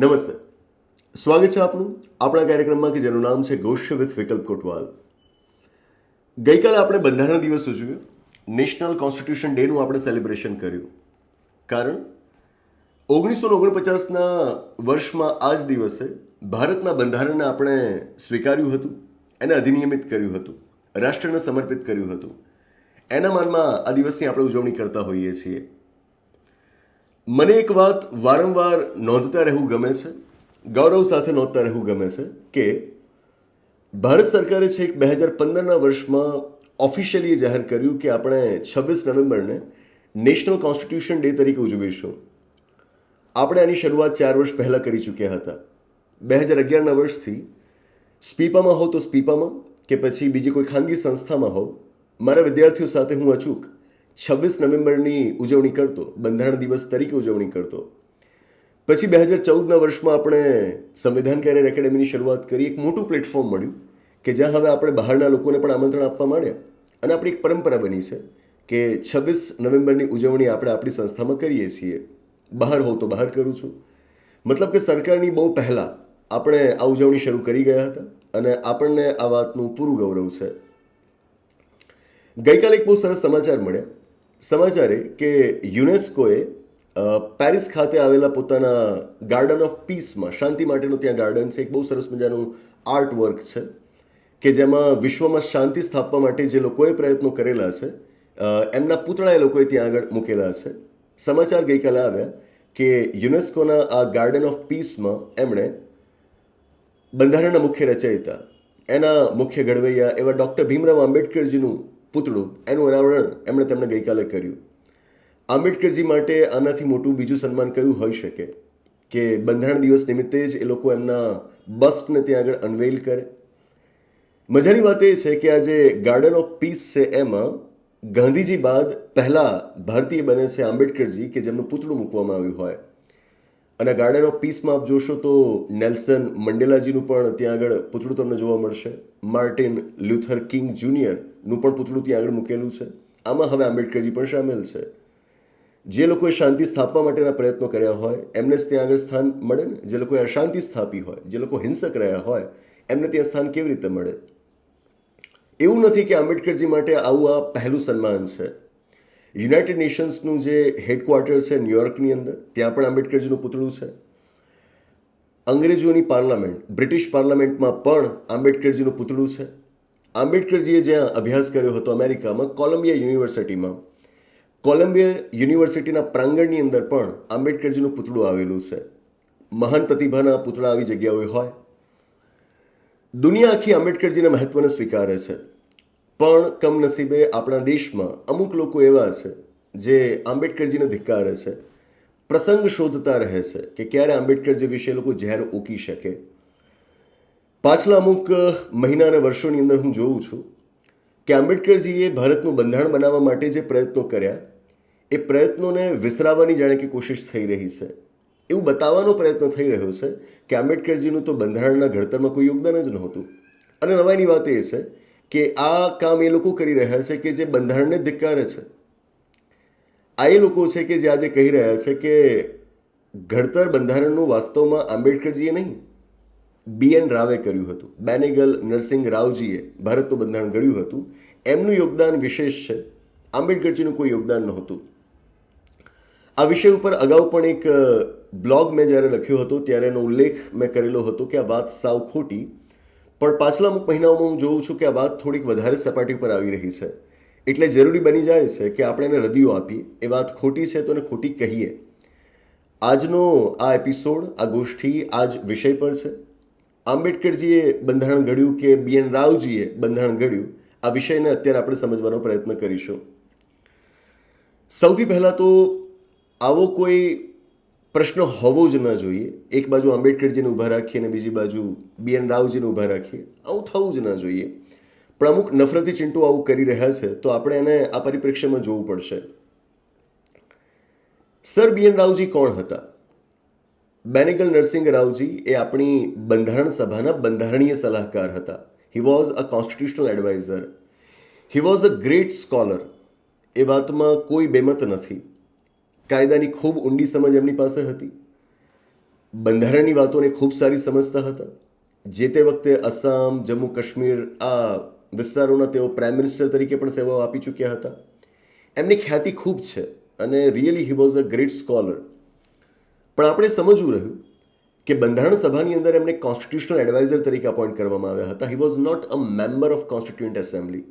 નમસ્તે. સ્વાગત છે આપનું આપણા કાર્યક્રમમાં કે જેનું નામ છે ગોષ્ઠ વિથ વિકલ્પ કોટવાલ. ગઈકાલે આપણે બંધારણ દિવસ ઉજવ્યો, નેશનલ કોન્સ્ટિટ્યુશન ડેનું આપણે સેલિબ્રેશન કર્યું. કારણ 1949ના વર્ષમાં આ જ દિવસે ભારતના બંધારણને આપણે સ્વીકાર્યું હતું, એને અધિનિયમિત કર્યું હતું, રાષ્ટ્રને સમર્પિત કર્યું હતું. એના માનમાં આ દિવસની આપણે ઉજવણી કરતા હોઈએ છીએ. મને એક વાત વારંવાર નોંધતા રહેવું ગમે છે, ગૌરવ સાથે નોંધતા રહેવું ગમે છે કે ભારત સરકારે છેક 2015ના વર્ષમાં ઓફિશિયલી જાહેર કર્યું કે આપણે 26 નવેમ્બરને નેશનલ કોન્સ્ટિટ્યુશન ડે તરીકે ઉજવીશું. આપણે આની શરૂઆત 4 વર્ષ પહેલાં કરી ચૂક્યા હતા. 2011ના વર્ષથી સ્પીપામાં હોવ તો સ્પીપામાં કે પછી બીજી કોઈ ખાનગી સંસ્થામાં હોવ, મારા વિદ્યાર્થીઓ સાથે હું અચૂક 26 નવેમ્બરની ઉજવણી કરતો, બંધારણ દિવસ તરીકે ઉજવણી કરતો. પછી 2014ના વર્ષમાં આપણે સંવિધાન કેરિયર એકેડેમીની શરૂઆત કરી. એક મોટું પ્લેટફોર્મ મળ્યું કે જ્યાં હવે આપણે બહારના લોકોને પણ આમંત્રણ આપવા માંડ્યા અને આપણી એક પરંપરા બની છે કે 26 નવેમ્બરની ઉજવણી આપણે આપણી સંસ્થામાં કરીએ છીએ. બહાર હોવ તો બહાર કરું છું. મતલબ કે સરકારની બહુ પહેલાં આપણે આ ઉજવણી શરૂ કરી ગયા હતા અને આપણને આ વાતનું પૂરું ગૌરવ છે. ગઈકાલે એક બહુ સરસ સમાચાર મળ્યા. સમાચાર એ કે યુનેસ્કોએ પેરિસ ખાતે આવેલા પોતાના ગાર્ડન ઓફ પીસમાં, શાંતિ માટેનું ત્યાં ગાર્ડન છે, એક બહુ સરસ મજાનું આર્ટ વર્ક છે કે જેમાં વિશ્વમાં શાંતિ સ્થાપવા માટે જે લોકોએ પ્રયત્નો કરેલા છે એમના પૂતળા એ લોકોએ ત્યાં આગળ મૂકેલા છે. સમાચાર ગઈકાલે આવ્યા કે યુનેસ્કોના આ ગાર્ડન ઓફ પીસમાં એમણે બંધારણના મુખ્ય રચયિતા, એના મુખ્ય ઘડવૈયા એવા ડૉક્ટર ભીમરાવ આંબેડકરજીનું પૂતળું, એનું અનાવરણ એમણે તેમને ગઈકાલે કર્યું. આંબેડકરજી માટે આનાથી મોટું બીજું સન્માન કયું હોઈ શકે કે બંધારણ દિવસ નિમિત્તે જ એ લોકો એમના બસ્ટને ત્યાં આગળ અનવેલ કરે. મજાની વાત એ છે કે આ જે ગાર્ડન ઓફ પીસ છે એમાં ગાંધીજી બાદ પહેલા ભારતીય બને છે આંબેડકરજી કે જેમનું પૂતળું મૂકવામાં આવ્યું હોય. અને ગાર્ડન ઓફ પીસમાં આપ જોશો તો નેલ્સન મંડેલાજીનું પણ ત્યાં આગળ પૂતળું તમને જોવા મળશે. માર્ટિન લ્યુથર કિંગ જુનિયરનું પણ પૂતળું ત્યાં આગળ મૂકેલું છે. આમાં હવે આંબેડકરજી પણ સામેલ છે. જે લોકોએ શાંતિ સ્થાપવા માટેના પ્રયત્નો કર્યા હોય એમને જ ત્યાં આગળ સ્થાન મળે ને. જે લોકોએ અશાંતિ સ્થાપી હોય, જે લોકો હિંસક રહ્યા હોય એમને ત્યાં સ્થાન કેવી રીતે મળે? એવું નથી કે આંબેડકરજી માટે આવું આ પહેલું સન્માન છે. યુનાઇટેડ નેશન્સનું જે હેડક્વાર્ટર છે ન્યુયોર્કની અંદર, ત્યાં પણ આંબેડકરજીનું પૂતળું છે. અંગ્રેજોની પાર્લામેન્ટ, બ્રિટિશ પાર્લામેન્ટમાં પણ આંબેડકરજીનું પૂતળું છે. આંબેડકરજીએ જ્યાં અભ્યાસ કર્યો હતો અમેરિકામાં, કોલંબિયા યુનિવર્સિટીમાં, કોલંબિયા યુનિવર્સિટીના પ્રાંગણની અંદર પણ આંબેડકરજીનું પૂતળું આવેલું છે. મહાન પ્રતિભાના પૂતળા આવી જગ્યાઓએ હોય. દુનિયા આખી આંબેડકરજીના મહત્વને સ્વીકારે છે, પણ કમનસીબે આપણા દેશમાં અમુક લોકો એવા છે જે આંબેડકરજીને ધિક્કારે છે, પ્રસંગ શોધતા રહે છે કે ક્યારે આંબેડકરજી વિશે લોકો ઝેર ઓકી શકે. પાછલા અમુક મહિના અને વર્ષોની અંદર હું જોઉં છું કે આંબેડકરજીએ ભારતનું બંધારણ બનાવવા માટે જે પ્રયત્નો કર્યા એ પ્રયત્નોને વિસરાવવાની જાણે કે કોશિશ થઈ રહી છે. એવું બતાવવાનો પ્રયત્ન થઈ રહ્યો છે કે આંબેડકરજીનું તો બંધારણના ઘડતરમાં કોઈ યોગદાન જ નહોતું. અને નવાઈની વાત એ છે કે આ કામ એ લોકો કરી રહ્યા છે કે જે બંધારણને ધિક્કારે છે. આ એ લોકો છે કે જે આજે કહી રહ્યા છે કે ઘડતર બંધારણનું વાસ્તવમાં આંબેડકરજીએ નહીં, BN રાવે કર્યું હતું. બેનેગલ નરસિંહ રાવજીએ ભારતનું બંધારણ ઘડ્યું હતું. એમનું યોગદાન વિશેષ છે, આંબેડકરજીનું કોઈ યોગદાન નહોતું. આ વિષય ઉપર અગાઉ પણ એક બ્લોગ મેં જ્યારે લખ્યો હતો ત્યારે એનો ઉલ્લેખ મેં કરેલો હતો કે આ વાત સાવ ખોટી. પણ પાછલા અમુક મહિનાઓમાં હું જોઉં છું કે આ વાત થોડીક વધારે સપાટી પર આવી રહી છે. એટલે જરૂરી બની જાય છે કે આપણે એને રદિયો આપીએ. એ વાત ખોટી છે તો એને ખોટી કહીએ. આજનો આ એપિસોડ, આ ગોષ્ઠી આ જ વિષય પર છે. આંબેડકરજીએ બંધારણ ઘડ્યું કે BN રાવજીએ બંધારણ ઘડ્યું, આ વિષયને અત્યારે આપણે સમજવાનો પ્રયત્ન કરીશું. સૌથી પહેલાં તો આવો કોઈ પ્રશ્ન હોવો જ ન જોઈએ. એક બાજુ આંબેડકરજીને ઊભા રાખીએ અને બીજી બાજુ BN રાવજીને ઊભા રાખીએ, આવું થવું જ ન જોઈએ. પણ અમુક નફરતી ચિંટુ આવું કરી રહ્યા છે તો આપણે એને આ પરિપ્રેક્ષ્યમાં જોવું પડશે. સર BN રાવજી કોણ હતા? બેનેગલ નરસિંહ રાવજી એ આપણી બંધારણ સભાના બંધારણીય સલાહકાર હતા. He was a constitutional adviser. He was a great scholar. એ વાતમાં કોઈ બેમત નથી. કાયદાની ખૂબ ઊંડી સમજ એમની પાસે હતી. બંધારણની વાતોને ખૂબ સારી સમજતા હતા. જે તે વખતે આસામ, જમ્મુ કાશ્મીર આ વિસ્તારોના તેઓ પ્રાઇમ મિનિસ્ટર તરીકે પણ સેવાઓ આપી ચૂક્યા હતા. એમની ખ્યાતિ ખૂબ છે અને really he was a great scholar. પણ આપણે સમજવું રહ્યું કે બંધારણ સભાની અંદર એમને કોન્સ્ટિટ્યુશનલ એડવાઇઝર તરીકે અપોઇન્ટ કરવામાં આવ્યા હતા. He was not a member of constituent assembly.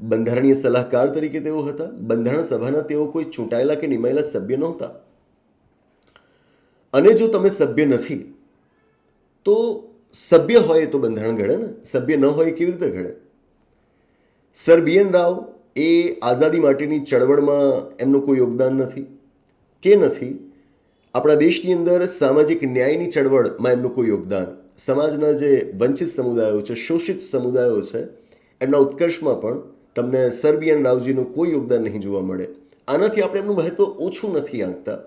બંધારણીય સલાહકાર તરીકે તેઓ હતા. બંધારણ સભાના તેઓ કોઈ ચૂંટાયેલા કે નિમાયેલા સભ્ય નહોતા. અને જો તમે સભ્ય નથી તો સભ્ય હોય તો બંધારણ ઘડે ને, સભ્ય ન હોય કેવી રીતે ઘડે? સર BN રાવ એ આઝાદી માટેની ચળવળમાં એમનું કોઈ યોગદાન નથી કે નથી આપણા દેશની અંદર સામાજિક ન્યાયની ચળવળમાં એમનું કોઈ યોગદાન, સમાજના જે વંચિત સમુદાયો છે, શોષિત સમુદાયો છે, એમના ઉત્કર્ષમાં પણ તમને સર BN રાવજીનું કોઈ યોગદાન નહીં જોવા મળે. આનાથી આપણે એમનું મહત્વ ઓછું નથી આંકતા,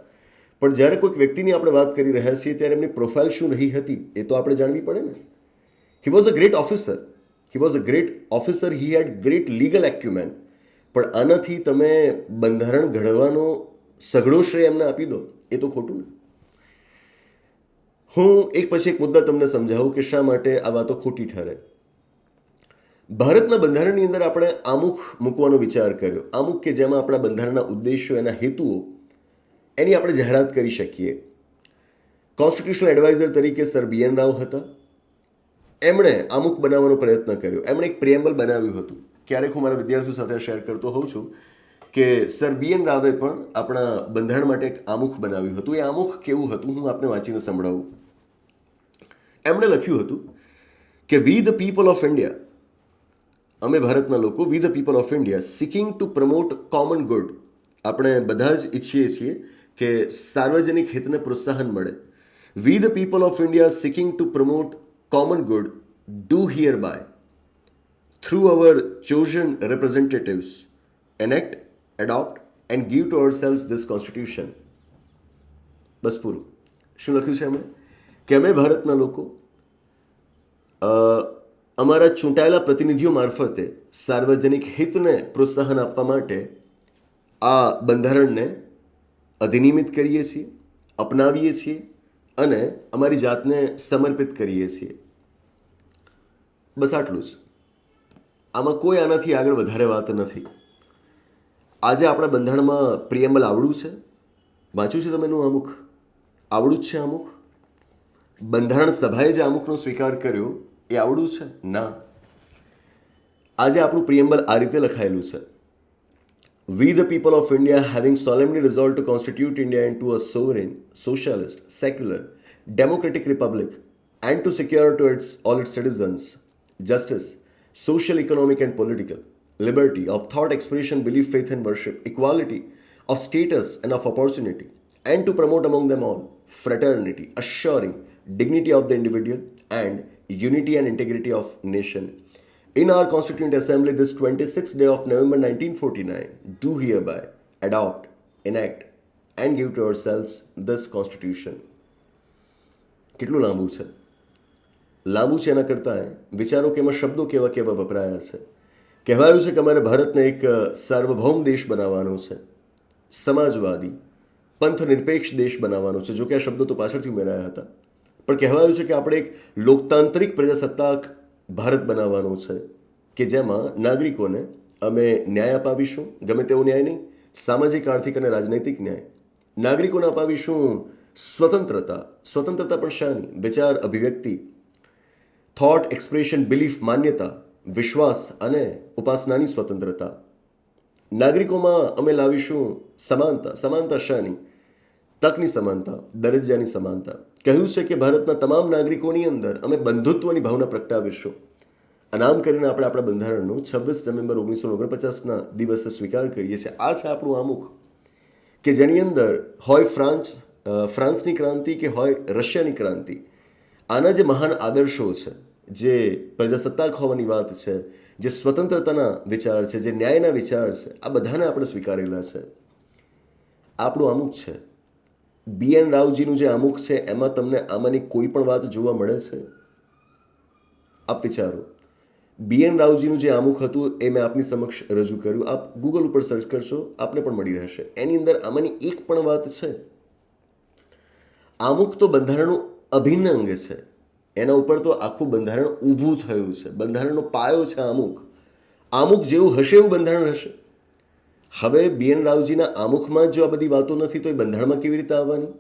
પણ જ્યારે કોઈક વ્યક્તિની આપણે વાત કરી રહ્યા છીએ ત્યારે એમની પ્રોફાઇલ શું રહી હતી એ તો આપણે જાણવી પડે ને. He was a great officer. He was a great officer. He had great legal acumen. પણ આનાથી તમે બંધારણ ઘડવાનો સઘળો શ્રેય એમને આપી દો એ તો ખોટું ને. હું એક પછી એક મુદ્દા તમને સમજાવું કે શા માટે આ વાતો ખોટી ઠરે. ભારતના બંધારણની અંદર આપણે આમુખ મૂકવાનો વિચાર કર્યો. આમુખ કે જેમાં આપણા બંધારણના ઉદ્દેશો, એના હેતુઓ, એની આપણે જાહેરાત કરી શકીએ. કોન્સ્ટિટ્યુશનલ એડવાઇઝર તરીકે સર BN રાવ હતા. એમણે આમુખ બનાવવાનો પ્રયત્ન કર્યો. એમણે એક પ્રિએમ્બલ બનાવ્યું હતું. ક્યારેક હું મારા વિદ્યાર્થીઓ સાથે શેર કરતો હોઉં છું કે સર BN રાવે પણ આપણા બંધારણ માટે એક આમુખ બનાવ્યું હતું. એ આમુખ કેવું હતું હું આપને વાંચીને સંભળાવું. એમણે લખ્યું હતું કે વી ધ પીપલ ઓફ ઇન્ડિયા, અમે ભારતના લોકો, વી the people of India seeking to promote common good, આપણે બધા જ ઈચ્છીએ છીએ કે સાર્વજનિક હિતને પ્રોત્સાહન મળે. We the people of India seeking to promote common good do hereby through our chosen representatives enact, adopt and give to ourselves this constitution. બસ પૂરું. શું લખ્યું છે એમણે? કે અમે ભારતના લોકો અમારા ચૂંટાયેલા પ્રતિનિધિઓ મારફતે સાર્વજનિક હિતને પ્રોત્સાહન આપવા માટે આ બંધારણને અધિનિયમિત કરીએ છીએ, અપનાવીએ છીએ અને અમારી જાતને સમર્પિત કરીએ છીએ. બસ આટલું જ. આમાં કોઈ આનાથી આગળ વધારે વાત નથી. આજે આપણા બંધારણમાં પ્રિએમ્બલ આવડું છે. વાંચ્યું છે તમે એનું આમુખ? આવડું જ છે આમુખ? બંધારણ સભાએ જે આમુખનો સ્વીકાર કર્યો એ આવડું છે? ના. આજે આપણું પ્રિએમ્બલ આ રીતે લખાયેલું છે. We the people of India having solemnly resolved to constitute India into a sovereign, socialist, secular, democratic republic and to secure to all its citizens justice, social, economic and political, liberty of thought, expression, belief, faith and worship, equality of status and of opportunity, and to promote among them all fraternity, assuring dignity of the individual and unity and integrity of nation. In our Constituent Assembly this 26th day of November 1949, do hereby adopt, enact and give to ourselves this constitution. કેટલું લાંબુ છે? લાંબુ છે એના કરતાં વિચારો કે એમાં શબ્દો કેવા કેવા વપરાયા છે. કહેવાયું છે કે અમારે ભારતને એક સાર્વભૌમ દેશ બનાવવાનો છે, સમાજવાદી, પંથનિરપેક્ષ દેશ બનાવવાનો છે. જો કે આ શબ્દો તો પાછળથી ઉમેરાયા હતા, પણ કહેવાયું છે કે આપણે એક લોકતાંત્રિક પ્રજાસત્તાક ભારત બનાવવાનો છે કે જેમાં નાગરિકોને અમે ન્યાય અપાવીશું, ગમે તેવો ન્યાય નહીં, સામાજિક, આર્થિક અને રાજનૈતિક ન્યાય. નાગરિકોને અપાવીશું સ્વતંત્રતા. સ્વતંત્રતા પણ શાની? વિચાર, અભિવ્યક્તિ, થોટ, એક્સપ્રેશન, બિલીફ, માન્યતા, વિશ્વાસ અને ઉપાસનાની સ્વતંત્રતા. નાગરિકોમાં અમે લાવીશું સમાનતા. સમાનતા શાની? તકની સમાનતા, દરજ્જાની સમાનતા. કહ્યું છે કે ભારતના તમામ નાગરિકોની અંદર અમે બંધુત્વની ભાવના પ્રગટાવીશું. આમ કરીને આપણે આપણા બંધારણનો 26 નવેમ્બર 1949ના દિવસે સ્વીકાર કરીએ છીએ. આ છે આપણું આમુખ કે જેની અંદર હોય ફ્રાન્સની ક્રાંતિ કે હોય રશિયાની ક્રાંતિ, આના જે મહાન આદર્શો છે, જે પ્રજાસત્તાક હોવાની વાત છે, જે સ્વતંત્રતાના વિચાર છે, જે ન્યાયના વિચાર છે, આ બધાને આપણે સ્વીકારેલા છે. આપણું આમુખ છે. BN રાવજીનું જે આમુખ છે એમાં તમને આમાંની કોઈ પણ વાત જોવા મળે છે? આપ વિચારો. BN રાવજીનું જે આમુખ હતું એ મેં આપની સમક્ષ રજૂ કર્યું. આપ ગૂગલ ઉપર સર્ચ કરશો, આપને પણ મળી રહેશે. એની અંદર આમાંની એક પણ વાત છે? આમુખ તો બંધારણનું અભિન્ન અંગ છે. એના ઉપર તો આખું બંધારણ ઊભું થયું છે. બંધારણનો પાયો છે આમુખ. આમુખ જેવું હશે એવું બંધારણ હશે. હવે BN રાવજીના આમુખમાં જ જો આ બધી વાતો નથી તો એ બંધારણમાં કેવી રીતે આવવાની?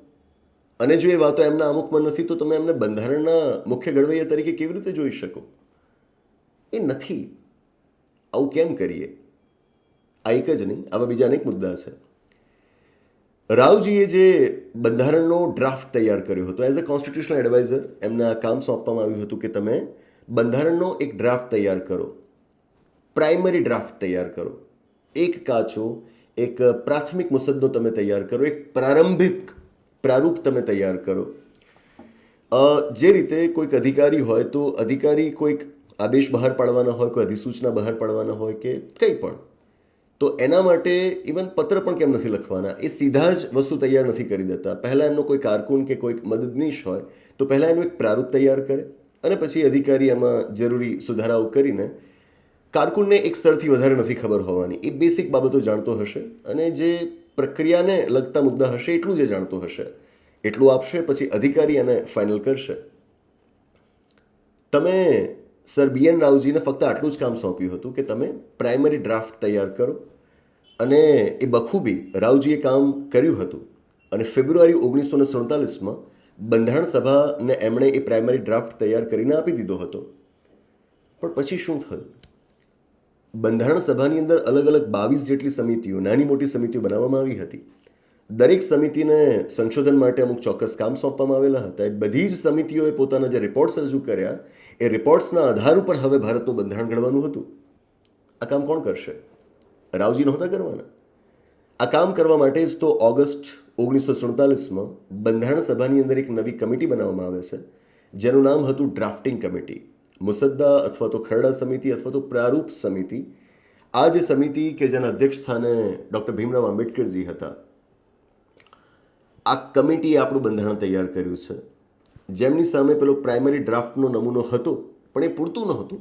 અને જો એ વાતો એમના આમુખમાં નથી તો તમે એમને બંધારણના મુખ્ય ઘડવૈયા તરીકે કેવી રીતે જોઈ શકો? એ નથી. આવું કેમ કરીએ? આ એક જ નહીં, આવા બીજા અનેક મુદ્દા છે. રાવજીએ જે બંધારણનો ડ્રાફ્ટ તૈયાર કર્યો હતો, એઝ અ કોન્સ્ટિટ્યુશનલ એડવાઇઝર એમને આ કામ સોંપવામાં આવ્યું હતું કે તમે બંધારણનો એક ડ્રાફ્ટ તૈયાર કરો, પ્રાઇમરી ડ્રાફ્ટ તૈયાર કરો, એક કાચો એક પ્રાથમિક મુસદ્દો તમે તૈયાર કરો, એક પ્રારંભિક પ્રારૂપ તમે તૈયાર કરો. જે રીતે કોઈક અધિકારી હોય તો અધિકારી કોઈક આદેશ બહાર પાડવાના હોય, કોઈ અધિસૂચના બહાર પાડવાના હોય કે કંઈ પણ, તો એના માટે ઇવન પત્ર પણ કેમ નથી લખવાના, એ સીધા જ વસ્તુ તૈયાર નથી કરી દેતા. પહેલાં એમનો કોઈ કારકુન કે કોઈક મદદનીશ હોય તો પહેલાં એનું એક પ્રારૂપ તૈયાર કરે અને પછી અધિકારી એમાં જરૂરી સુધારાઓ કરીને, કારકુનને એક સ્તરથી વધારે નથી ખબર હોવાની, એ બેસિક બાબતો જાણતો હશે અને જે પ્રક્રિયાને લગતા મુદ્દા હશે એટલું જે જાણતો હશે એટલું આપશે, પછી અધિકારી એને ફાઇનલ કરશે. તમે સર BN રાવજીને ફક્ત આટલું જ કામ સોંપ્યું હતું કે તમે પ્રાઇમરી ડ્રાફ્ટ તૈયાર કરો, અને એ બખૂબી રાવજીએ કામ કર્યું હતું. અને ફેબ્રુઆરી 1947માં બંધારણ સભાને એમણે એ પ્રાઇમરી ડ્રાફ્ટ તૈયાર કરીને આપી દીધો હતો. પણ પછી શું થયું? બંધારણ સભાની અંદર અલગ અલગ 22 જેટલી સમિતિઓ, નાની મોટી સમિતિઓ બનાવવામાં આવી હતી. દરેક સમિતિને સંશોધન માટે અમુક ચોક્કસ કામ સોંપવામાં આવેલા હતા. એ બધી જ સમિતિઓએ પોતાના જે રિપોર્ટ્સ રજૂ કર્યા, એ રિપોર્ટ્સના આધાર ઉપર હવે ભારતનું બંધારણ ઘડવાનું હતું. આ કામ કોણ કરશે? રાવજી નહોતા કરવાના. આ કામ કરવા માટે જ તો ઓગસ્ટ 1947માં બંધારણ સભાની અંદર એક નવી કમિટી બનાવવામાં આવે છે, જેનું નામ હતું ડ્રાફ્ટિંગ કમિટી. મુસદ્દા અથવા તો ખરડા સમિતિ અથવા તો પ્રારૂપ સમિતિ. આ જે સમિતિ કે જેના અધ્યક્ષ સ્થાને ડૉક્ટર ભીમરાવ આંબેડકરજી હતા, આ કમિટીએ આપણું બંધારણ તૈયાર કર્યું છે, જેમની સામે પેલો પ્રાઇમરી ડ્રાફ્ટનો નમૂનો હતો, પણ એ પૂરતું નહોતું.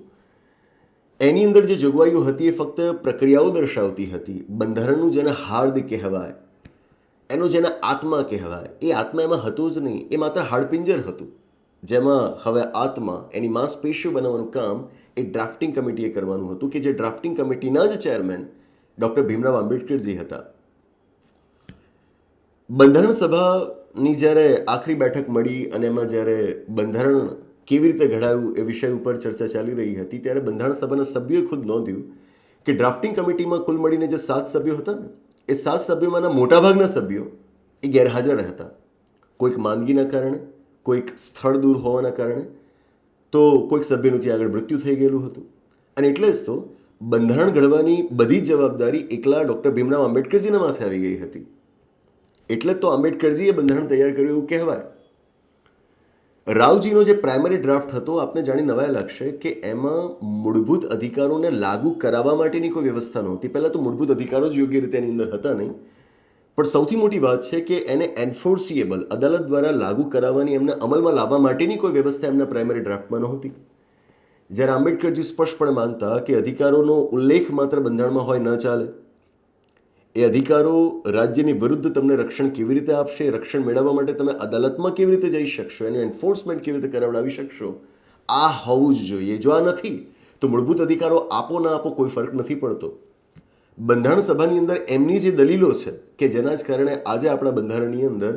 એની અંદર જે જોગવાઈઓ હતી એ ફક્ત પ્રક્રિયાઓ દર્શાવતી હતી. બંધારણનું જેને હાર્દ કહેવાય, એનો જેને આત્મા કહેવાય, એ આત્મા એમાં હતો જ નહીં. એ માત્ર હાડપિંજર હતું, જેમાં હવે આત્મા, એની માંસપેશીઓ બનાવવાનું કામ એ ડ્રાફ્ટિંગ કમિટીએ કરવાનું હતું, કે જે ડ્રાફ્ટિંગ કમિટીના જ ચેરમેન ડૉક્ટર ભીમરાવ આંબેડકરજી હતા. બંધારણ સભાની જ્યારે આખરી બેઠક મળી અને એમાં જ્યારે બંધારણ કેવી રીતે ઘડાયું એ વિષય ઉપર ચર્ચા ચાલી રહી હતી, ત્યારે બંધારણ સભાના સભ્યોએ ખુદ નોંધ્યું કે ડ્રાફ્ટિંગ કમિટીમાં કુલ મળીને જે 7 સભ્યો હતા ને, એ 7 સભ્યોમાંના મોટાભાગના સભ્યો એ ગેરહાજર હતા. કોઈક માંદગીના કારણે, કોઈક સ્થળ દૂર હોવાના કારણે, તો કોઈક સભ્યનું ત્યાં આગળ મૃત્યુ થઈ ગયેલું હતું. અને એટલે જ તો બંધારણ ઘડવાની બધી જ જવાબદારી એકલા ડૉક્ટર ભીમરાવ આંબેડકરજીના માથે આવી ગઈ હતી. એટલે જ તો આંબેડકરજીએ બંધારણ તૈયાર કર્યું એવું કહેવાય. રાવજીનો જે પ્રાઇમરી ડ્રાફ્ટ હતો, આપને જાણી નવાઈ લાગશે કે એમાં મૂળભૂત અધિકારોને લાગુ કરાવવા માટેની કોઈ વ્યવસ્થા નહોતી. પહેલાં તો મૂળભૂત અધિકારો જ યોગ્ય રીતે એની અંદર હતા નહીં, પણ સૌથી મોટી વાત છે કે એને એન્ફોર્સિએબલ, અદાલત દ્વારા લાગુ કરાવવાની, એમને અમલમાં લાવવા માટેની કોઈ વ્યવસ્થા એમના પ્રાઇમરી ડ્રાફ્ટમાં નહોતી. જ્યારે આંબેડકરજી સ્પષ્ટપણે માનતા કે અધિકારોનો ઉલ્લેખ માત્ર બંધારણમાં હોય ન ચાલે, એ અધિકારો રાજ્યની વિરુદ્ધ તમને રક્ષણ કેવી રીતે આપશે, રક્ષણ મેળવવા માટે તમે અદાલતમાં કેવી રીતે જઈ શકશો, એનું એન્ફોર્સમેન્ટ કેવી રીતે કરાવડાવી શકશો, આ હોવું જ જોઈએ. જો આ નથી તો મૂળભૂત અધિકારો આપો ના આપો કોઈ ફરક નથી પડતો. બંધારણ સભાની અંદર એમની જે દલીલો છે કે જેના જ કારણે આજે આપણા બંધારણની અંદર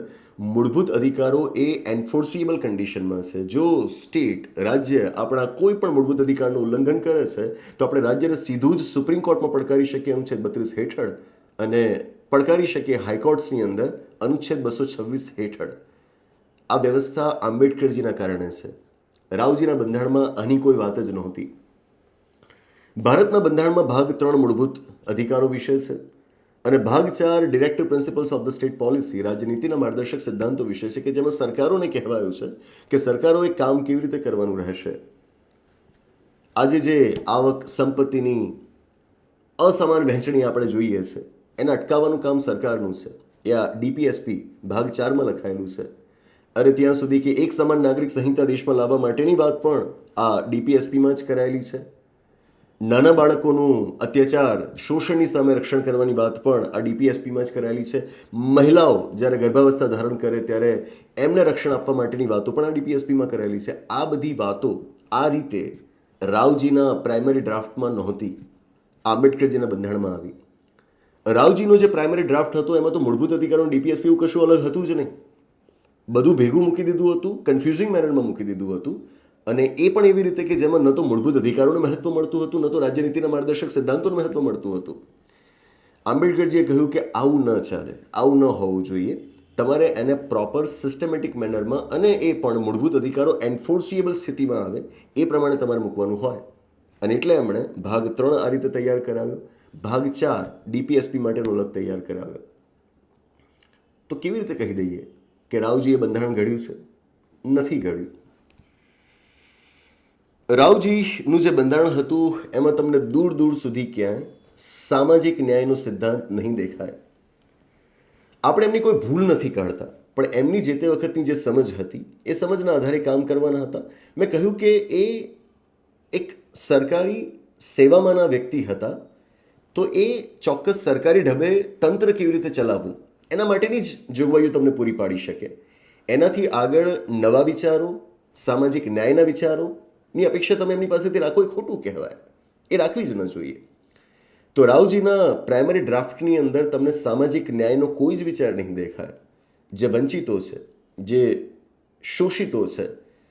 મૂળભૂત અધિકારો એ એન્ફોર્સિએબલ કન્ડિશનમાં છે. જો સ્ટેટ, રાજ્ય આપણા કોઈ પણ મૂળભૂત અધિકારનું ઉલ્લંઘન કરે છે તો આપણે રાજ્યને સીધું જ સુપ્રીમ કોર્ટમાં પડકારી શકીએ અનુચ્છેદ 32 હેઠળ, અને પડકારી શકીએ હાઈકોર્ટ્સની અંદર અનુચ્છેદ 226 હેઠળ. આ વ્યવસ્થા આંબેડકરજીના કારણે છે. રાવજીના બંધારણમાં આની કોઈ વાત જ નહોતી. ભારતના બંધારણમાં ભાગ 3 મૂળભૂત અધિકારો વિશે છે અને ભાગ 4 directive principles of the state policy, રાજનીતિના માર્ગદર્શક સિદ્ધાંતો વિશે છે, કે જેમાં સરકારોને કહેવાયું છે કે સરકારોએ કામ કેવી રીતે કરવાનું રહેશે. આજે જે આવક સંપત્તિની અસમાન વહેંચણી આપણે જોઈએ છે, એને અટકાવવાનું કામ સરકારનું છે. એ આ DPSP ભાગ 4માં લખાયેલું છે. અરે ત્યાં સુધી કે એક સમાન નાગરિક સંહિતા દેશમાં લાવવા માટેની વાત પણ આ DPSPમાં જ કરાયેલી છે. નાના બાળકોનું અત્યાચાર શોષણની સામે રક્ષણ કરવાની વાત પણ આ ડીપીએસપીમાં જ કરાયેલી છે. મહિલાઓ જ્યારે ગર્ભાવસ્થા ધારણ કરે ત્યારે એમને રક્ષણ આપવા માટેની વાતો પણ આ ડીપીએસપીમાં કરાયેલી છે. આ બધી વાતો આ રીતે રાવજીના પ્રાઇમરી ડ્રાફ્ટમાં નહોતી, આંબેડકરજીના બંધારણમાં આવી. રાવજીનો જે પ્રાઇમરી ડ્રાફ્ટ હતો એમાં તો મૂળભૂત અધિકારોનું ડીપીએસપી એવું કશું અલગ હતું જ નહીં. બધું ભેગું મૂકી દીધું હતું, કન્ફ્યુઝિંગ મેનરમાં મૂકી દીધું હતું. અને એ પણ એવી રીતે કે જેમાં ન તો મૂળભૂત અધિકારોને મહત્વ મળતું હતું, ન તો રાજ્યનીતિના માર્ગદર્શક સિદ્ધાંતોને મહત્વ મળતું હતું. આંબેડકરજીએ કહ્યું કે આવું ન ચાલે, આવું ન હોવું જોઈએ. તમારે એને પ્રોપર સિસ્ટમેટિક મેનરમાં અને એ પણ મૂળભૂત અધિકારો એન્ફોર્સિએબલ સ્થિતિમાં આવે એ પ્રમાણે તમારે મૂકવાનું હોય. અને એટલે એમણે ભાગ 3 આ રીતે તૈયાર કરાવ્યો, ભાગ 4 ડીપીએસપી માટેનો અલગ તૈયાર કરાવ્યો. તો કેવી રીતે કહી દઈએ કે રાવજીએ બંધારણ ઘડ્યું છે? નથી ઘડ્યું. રાવજીનું જે બંધારણ હતું એમાં તમને દૂર દૂર સુધી ક્યાંય સામાજિક ન્યાયનો સિદ્ધાંત નહીં દેખાય. આપણે એમની કોઈ ભૂલ નથી કાઢતા, પણ એમની જે તે વખતની જે સમજ હતી એ સમજના આધારે કામ કરવાના હતા. મેં કહ્યું કે એ એક સરકારી સેવામાંના વ્યક્તિ હતા, તો એ ચોક્કસ સરકારી ઢબે તંત્ર કેવી રીતે ચલાવવું એના માટેની જ જોગવાઈઓ તમને પૂરી પાડી શકે. એનાથી આગળ નવા વિચારો, સામાજિક ન્યાયના વિચારોની અપેક્ષા તમે એમની પાસેથી રાખો એ ખોટું કહેવાય, એ રાખવી જ ન જોઈએ. તો રાવજીના પ્રાઇમરી ડ્રાફ્ટની અંદર તમને સામાજિક ન્યાયનો કોઈ જ વિચાર નહીં દેખાય. જે વંચિતો છે, જે શોષિતો છે,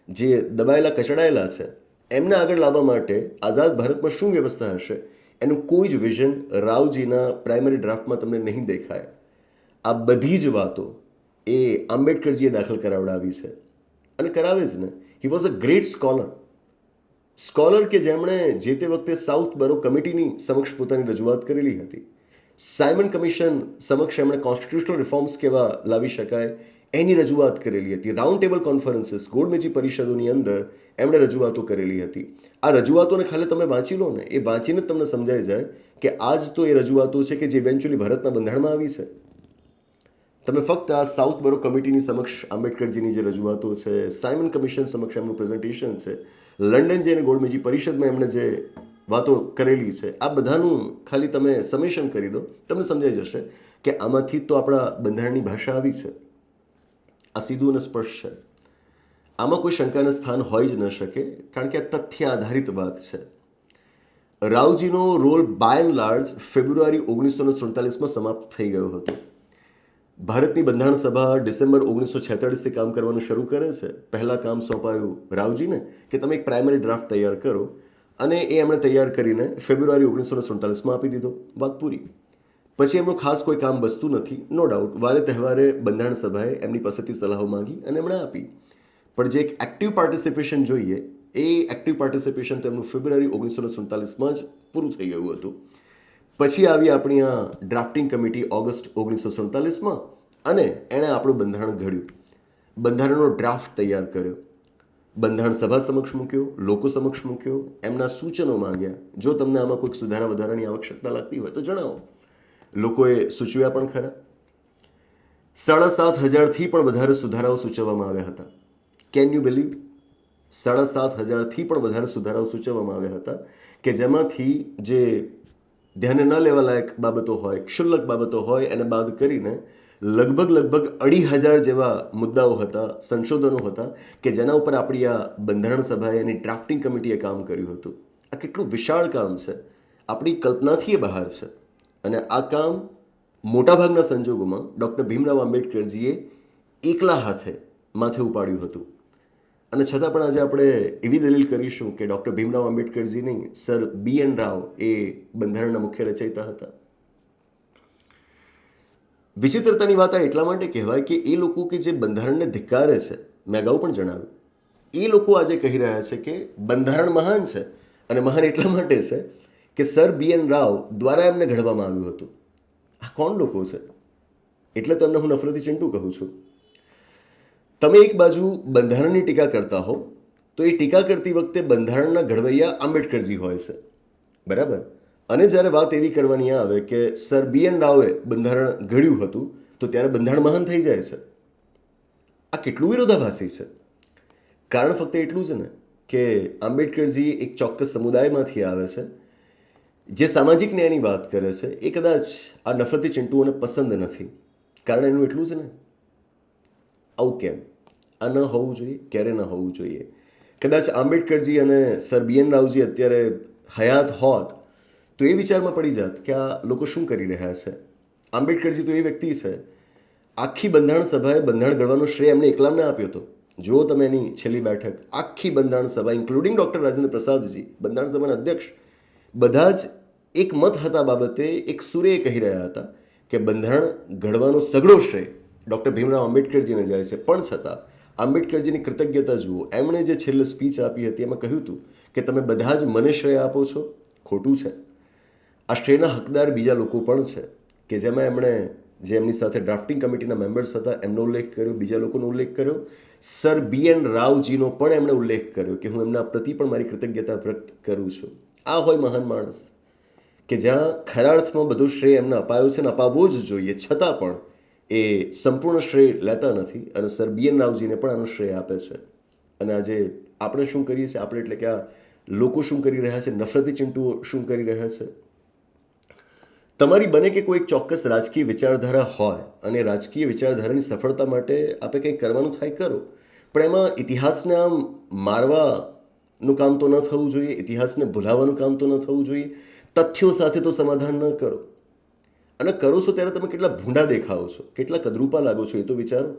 જે દબાયેલા કચડાયેલા છે, એમને આગળ લાવવા માટે આઝાદ ભારતમાં શું વ્યવસ્થા હશે એનું કોઈ જ વિઝન રાવજીના પ્રાઇમરી ડ્રાફ્ટમાં તમને નહીં દેખાય. આ બધી જ વાતો એ આંબેડકરજીએ દાખલ કરાવડાવી છે અને કરાવે જ ને. He was a great scholar કે જેમણે જે તે વખતે સાઉથ બરો કમિટીની સમક્ષ પોતાની રજૂઆત કરેલી હતી. સાયમન કમિશન સમક્ષ એમણે કોન્સ્ટિટ્યુશનલ રિફોર્મ્સ કેવા લાવી શકાય એની રજૂઆત કરેલી હતી. રાઉન્ડ ટેબલ કોન્ફરન્સીસ, ગોળમેજી પરિષદોની અંદર એમણે રજૂઆતો કરેલી હતી. આ રજૂઆતોને ખાલી તમે વાંચી લો ને, એ વાંચીને જ તમને સમજાઈ જાય કે આજ તો એ રજૂઆતો છે કે જે ઇવેન્ચ્યુઅલી ભારતના બંધારણમાં આવી છે. તમે ફક્ત આ સાઉથ બરો કમિટીની સમક્ષ આંબેડકરજીની જે રજૂઆતો છે, સાયમન કમિશન સમક્ષ એમનું પ્રેઝન્ટેશન છે, લંડન જઈને ગોળમેજી પરિષદમાં એમણે જે વાતો કરેલી છે, આ બધાનું ખાલી તમે સમેશન કરી દો, તમને સમજાઈ જશે કે આમાંથી તો આપણા બંધારણની ભાષા આવી છે. આ સીધું અને સ્પષ્ટ છે. આમાં કોઈ શંકાનું સ્થાન હોઈ જ ન શકે, કારણ કે આ તથ્ય આધારિત વાત છે. રાવજીનો રોલ બાય એન્ડ લાર્જ ફેબ્રુઆરી 1947માં સમાપ્ત થઈ ગયો હતો. ભારતની બંધારણ સભા ડિસેમ્બર 1946થી કામ કરવાનું શરૂ કરે છે. પહેલાં કામ સોંપાયું રાવજીને કે તમે એક પ્રાઇમરી ડ્રાફ્ટ તૈયાર કરો, અને એ એમણે તૈયાર કરીને ફેબ્રુઆરી 1947માં આપી દીધો. વાત પૂરી. પછી એમનું ખાસ કોઈ કામ બચતું નથી. નો ડાઉટ વારે તહેવારે બંધારણ સભાએ એમની પાસેથી સલાહો માંગી અને એમણે આપી. પણ જે એક એક્ટિવ પાર્ટિસિપેશન જોઈએ એ એક્ટિવ પાર્ટિસિપેશન તો એમનું ફેબ્રુઆરી 1947માં જ પૂરું થઈ ગયું હતું. પછી આવી આપણી આ ડ્રાફ્ટિંગ કમિટી ઓગસ્ટ 1947માં, અને એણે આપણું બંધારણ ઘડ્યું, બંધારણનો ડ્રાફ્ટ તૈયાર કર્યો, બંધારણ સભા સમક્ષ મૂક્યો, લોકો સમક્ષ મૂક્યો, એમના સૂચનો માંગ્યા. જો તમને આમાં કોઈક સુધારા વધારાની આવશ્યકતા લાગતી હોય તો જણાવો. લોકોએ સૂચવ્યા પણ ખરા. 7,500થી પણ વધારે સુધારાઓ સૂચવવામાં આવ્યા હતા. Can you believe? 7,500થી પણ વધારે સુધારાઓ સૂચવવામાં આવ્યા હતા કે જેમાંથી જે ધ્યાને ન લેવા લાયક બાબતો હોય, ક્ષુલ્લક બાબતો હોય, એને બાદ કરીને લગભગ 2,500 જેવા મુદ્દાઓ હતા, સંશોધનો હતા કે જેના ઉપર આપણી આ બંધારણ સભાએ એની ડ્રાફ્ટિંગ કમિટીએ કામ કર્યું હતું. આ કેટલું વિશાળ કામ છે, આપણી કલ્પનાથી એ બહાર છે. અને આ કામ મોટાભાગના સંજોગોમાં ડૉક્ટર ભીમરાવ આંબેડકરજીએ એકલા હાથે માથે ઉપાડ્યું હતું. અને છતાં પણ આજે આપણે એવી દલીલ કરીશું કે ડૉક્ટર ભીમરાવ આંબેડકરજી નહીં, સર BN રાવ એ બંધારણના મુખ્ય રચયિતા હતા. વિચિત્રતાની વાત આ એટલા માટે કહેવાય કે એ લોકો કે જે બંધારણને ધિક્કારે છે, મેં અગાઉ પણ જણાવ્યું, એ લોકો આજે કહી રહ્યા છે કે બંધારણ મહાન છે. અને મહાન એટલા માટે છે કે સર BN રાવ દ્વારા એમને ઘડવામાં આવ્યું હતું. આ કોણ લોકો છે? એટલે તો એમને હું નફરતી ચિંટુ કહું છું. તમે એક બાજુ બંધારણની ટીકા કરતા હો તો એ ટીકા કરતી વખતે બંધારણના ઘડવૈયા આંબેડકરજી હોય છે, બરાબર? અને જ્યારે વાત એવી કરવાની આવે કે સર BN રાવે બંધારણ ઘડ્યું હતું તો ત્યારે બંધારણ મહાન થઈ જાય છે. આ કેટલું વિરોધાભાસી છે. કારણ ફક્ત એટલું જ ને કે આંબેડકરજી એક ચોક્કસ સમુદાયમાંથી આવે છે જે સામાજિક ન્યાયની વાત કરે છે એ કદાચ આ નફરતી ચિંટુઓને પસંદ નથી, કારણ એનું એટલું જ ને, આવું કેમ, આ ન હોવું જોઈએ, ક્યારે ન હોવું જોઈએ. કદાચ આંબેડકરજી અને સર બી એન રાવજી અત્યારે હયાત હોત તો એ વિચારમાં પડી જાત કે આ લોકો શું કરી રહ્યા છે. આંબેડકરજી તો એ વ્યક્તિ છે, આખી બંધારણ સભાએ બંધારણ ઘડવાનો શ્રેય એમને એકલામને આપ્યો હતો. જુઓ તમે એની છેલ્લી બેઠક, આખી બંધારણ સભા ઇન્ક્લુડિંગ ડૉક્ટર રાજેન્દ્ર પ્રસાદજી, બંધારણ સભાના અધ્યક્ષ, બધા જ એક મત હતા બાબતે એક સુરે કહી રહ્યા હતા કે બંધારણ ઘડવાનો સઘળો શ્રેય ડૉક્ટર ભીમરાવ આંબેડકરજીને જાય છે. પણ છતાં આંબેડકરજીની કૃતજ્ઞતા જુઓ, એમણે જે છેલ્લે સ્પીચ આપી હતી એમાં કહ્યું હતું કે તમે બધા જ મને શ્રેય આપો છો, ખોટું છે. આ શ્રેયના હકદાર બીજા લોકો પણ છે કે જેમાં એમણે જે એમની સાથે ડ્રાફ્ટિંગ કમિટીના મેમ્બર્સ હતા એમનો ઉલ્લેખ કર્યો, બીજા લોકોનો ઉલ્લેખ કર્યો, સર બી એન રાવજીનો પણ એમણે ઉલ્લેખ કર્યો કે હું એમના પ્રતિ પણ મારી કૃતજ્ઞતા વ્યક્ત કરું છું. આ હોય મહાન માણસ કે જ્યાં ખરા અર્થમાં બધું શ્રેય એમને અપાયો છે ને અપાવવો જ જોઈએ, છતાં પણ એ સંપૂર્ણ શ્રેય લેતા નથી અને સર બી એન રાવજીને પણ આનો શ્રેય આપે છે. અને આજે આપણે શું કરીએ છીએ, આપણે એટલે કે આ લોકો શું કરી રહ્યા છે, નફરતી ચિંટુઓ શું કરી રહ્યા છે. તમારી બને કે કોઈ એક ચોક્કસ રાજકીય વિચારધારા હોય અને રાજકીય વિચારધારાની સફળતા માટે આપણે કંઈક કરવાનું થાય કરો, પણ એમાં ઇતિહાસને આમ મારવાનું કામ તો ન થવું જોઈએ, ઇતિહાસને ભૂલાવાનું કામ તો ન થવું જોઈએ, તથ્યો સાથે તો સમાધાન ન કરો. અને કરો છો ત્યારે તમે કેટલા ભૂંડા દેખાઓ છો, કેટલા કદરૂપા લાગો છો એ તો વિચારો.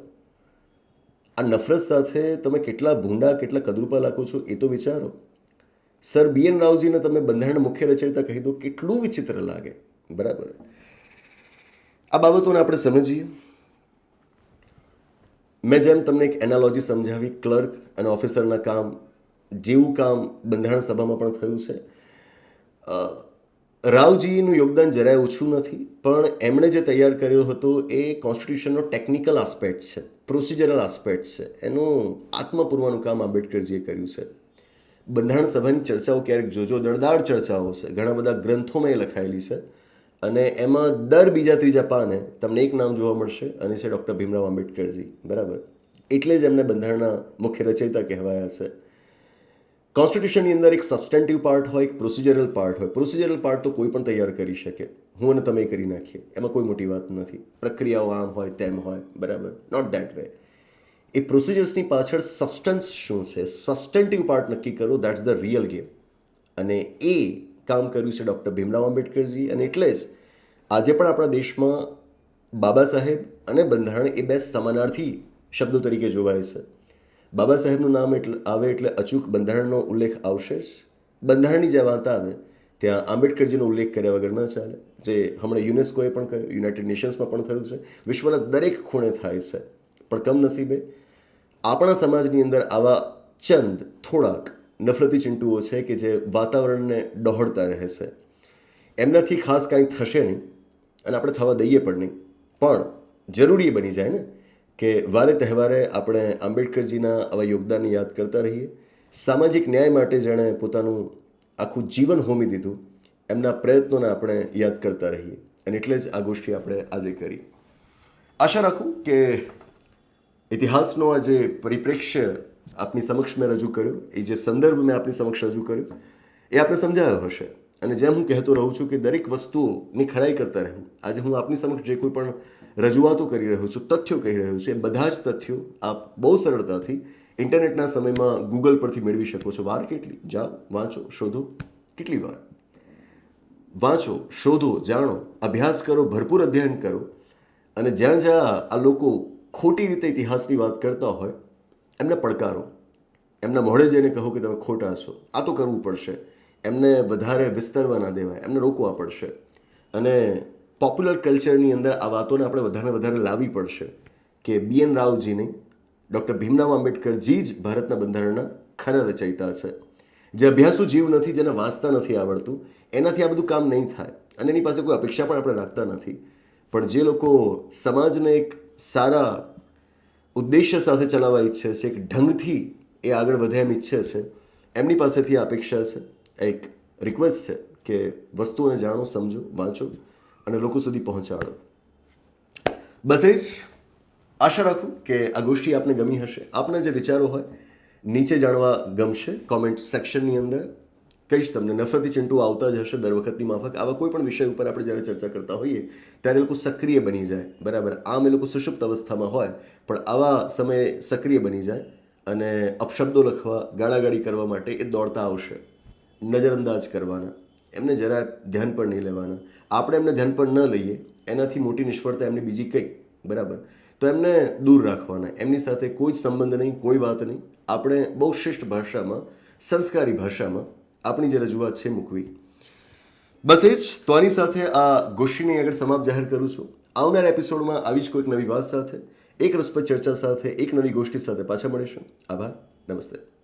આ નફરત સાથે તમે કેટલા ભૂંડા, કેટલા કદરૂપા લાગો છો એ તો વિચારો. સર બી એન રાવજીને તમે બંધારણ મુખ્ય રચયિતા કહી દો, કેટલું વિચિત્ર લાગે. બરાબર, આ બાબતોને આપણે સમજીએ. મેં જેમ તમને એક એનાલોજી સમજાવી, ક્લર્ક અને ઓફિસરના કામ જેવું કામ બંધારણ સભામાં પણ થયું છે. રાવજીનું યોગદાન જરાય ઓછું નથી, પણ એમણે જે તૈયાર કર્યો હતો એ કોન્સ્ટિટ્યુશનનો ટેકનિકલ આસ્પેક્ટ છે, પ્રોસિજરલ આસ્પેક્ટ છે, એનું આત્મા પૂરવાનું કામ આંબેડકરજીએ કર્યું છે. બંધારણ સભાની ચર્ચાઓ ક્યારેક જોજો, દળદાર ચર્ચાઓ છે, ઘણા બધા ગ્રંથોમાં એ લખાયેલી છે અને એમાં દર બીજા ત્રીજા પાને તમને એક નામ જોવા મળશે અને છે ડૉક્ટર ભીમરાવ આંબેડકરજી. બરાબર, એટલે જ એમને બંધારણના મુખ્ય રચયિતા કહેવાયા છે. કોન્સ્ટિટ્યુશનની અંદર એક સબસ્ટેન્ટિવ પાર્ટ હોય, એક પ્રોસિજરલ પાર્ટ હોય. પ્રોસિજરલ પાર્ટ તો કોઈ પણ તૈયાર કરી શકે, હું અને તમે કરી નાખીએ, એમાં કોઈ મોટી વાત નથી. પ્રક્રિયાઓ આમ હોય તેમ હોય, બરાબર, નોટ ધેટ વે. એ પ્રોસિજર્સની પાછળ સબસ્ટન્સ શું છે, સબસ્ટેન્ટિવ પાર્ટ નક્કી કરો, દેટ્સ ધ રિયલ ગેમ. અને એ કામ કર્યું છે ડૉક્ટર ભીમરાવ આંબેડકરજી. અને એટલે જ આજે પણ આપણા દેશમાં બાબા સાહેબ અને બંધારણ એ બે સમાનાર્થી શબ્દો તરીકે જોવાય છે. બાબા સાહેબનું નામ એટલે આવે એટલે અચૂક બંધારણનો ઉલ્લેખ આવશે જ. બંધારણની જે વાત આવે ત્યાં આંબેડકરજીનો ઉલ્લેખ કર્યા વગર ન ચાલે, જે હમણાં યુનેસ્કોએ પણ કર્યો, યુનાઇટેડ નેશન્સમાં પણ થયું છે, વિશ્વના દરેક ખૂણે થાય છે. પણ કમનસીબે આપણા સમાજની અંદર આવા ચંદ થોડાક નફરતી ચિંટુઓ છે કે જે વાતાવરણને ડહોળતા રહે છે. એમનાથી ખાસ કાંઈ થશે નહીં અને આપણે થવા દઈએ પણ નહીં, પણ જરૂરી બની જાય ને કે વારે તહેવારે આપણે આંબેડકરજીના આવા યોગદાનને યાદ કરતા રહીએ. સામાજિક ન્યાય માટે જેણે પોતાનું આખું જીવન હોમી દીધું, એમના પ્રયત્નોને આપણે યાદ કરતા રહીએ. અને એટલે જ આ ગોષ્ઠી આપણે આજે કરી. આશા રાખું કે ઇતિહાસનો આ જે પરિપ્રેક્ષ્ય આપની સમક્ષ મેં રજૂ કર્યો, એ જે સંદર્ભ મેં આપની સમક્ષ રજૂ કર્યો, એ આપણે સમજાયો હશે. અને જેમ હું કહેતો રહું છું કે દરેક વસ્તુઓની ખરાઈ કરતા રહેવું. આજે હું આપની સમક્ષ જે કોઈ પણ રજૂઆતો કરી રહ્યો છું, તથ્યો કહી રહ્યો છું, એ બધા જ તથ્યો આપ બહુ સરળતાથી ઇન્ટરનેટના સમયમાં ગૂગલ પરથી મેળવી શકો છો. વાર કેટલી? જાઓ, વાંચો, શોધો. કેટલી વાર? વાંચો, શોધો, જાણો, અભ્યાસ કરો, ભરપૂર અધ્યયન કરો. અને જ્યાં જ્યાં આ લોકો ખોટી રીતે ઇતિહાસની વાત કરતા હોય એમને પડકારો, એમના મોઢે જઈને કહો કે તમે ખોટા છો. આ તો કરવું પડશે. એમને વધારે વિસ્તરવા ના દેવાય, એમને રોકવા પડશે. અને પોપ્યુલર કલ્ચરની અંદર આ વાતોને આપણે વધારે લાવવી પડશે કે બી એન રાવજી નહીં, ડૉક્ટર ભીમરાવ આંબેડકરજી જ ભારતના બંધારણના ખરા રચયિતા છે. જે અભ્યાસુ જીવ નથી, જેને વાંચતા નથી આવડતું, એનાથી આ બધું કામ નહીં થાય અને એની પાસે કોઈ અપેક્ષા પણ આપણે રાખતા નથી. પણ જે લોકો સમાજને એક સારા ઉદ્દેશ્ય સાથે ચલાવવા ઈચ્છે છે, એક ઢંગથી એ આગળ વધે એમ ઈચ્છે છે, એમની પાસેથી આ અપેક્ષા છે, એક રિક્વેસ્ટ છે કે વસ્તુઓને જાણો, સમજો, વાંચો અને લોકો સુધી પહોંચાડો. બસ એ જ આશા રાખું કે આ ગોષ્ઠી આપને ગમી હશે. આપના જે વિચારો હોય નીચે જાણવા ગમશે કોમેન્ટ સેક્શનની અંદર. કહીશ તમને, નફરતી ચિંટુ આવતા જ હશે દર વખતની માફક. આવા કોઈ પણ વિષય ઉપર આપણે જ્યારે ચર્ચા કરતા હોઈએ ત્યારે એ લોકો સક્રિય બની જાય, બરાબર. આમ એ લોકો સુષુપ્ત અવસ્થામાં હોય, પણ આવા સમયે સક્રિય બની જાય અને અપશબ્દો લખવા, ગાળાગાળી કરવા માટે એ દોડતા આવશે. નજરઅંદાજ કરવાના, એમને જરા ધ્યાન પર નહીં લેવાના. આપણે એમને ધ્યાન પર ન લઈએ એનાથી મોટી નિષ્ફળતા એમની બીજી કંઈ, બરાબર. તો એમને દૂર રાખવાના, એમની સાથે કોઈ જ સંબંધ નહીં, કોઈ વાત નહીં. આપણે બહુ શિષ્ટ ભાષામાં, સંસ્કારી ભાષામાં આપણી જે રજૂઆત છે મૂકવી. બસ એ જ. તો આની સાથે આ ગોષ્ઠીની આગળ સમાપ્ત જાહેર કરું છું. આવનારા એપિસોડમાં આવી જ કોઈક નવી વાત સાથે, એક રસપ્રદ ચર્ચા સાથે, એક નવી ગોષ્ઠી સાથે પાછા મળીશું. આભાર. નમસ્તે.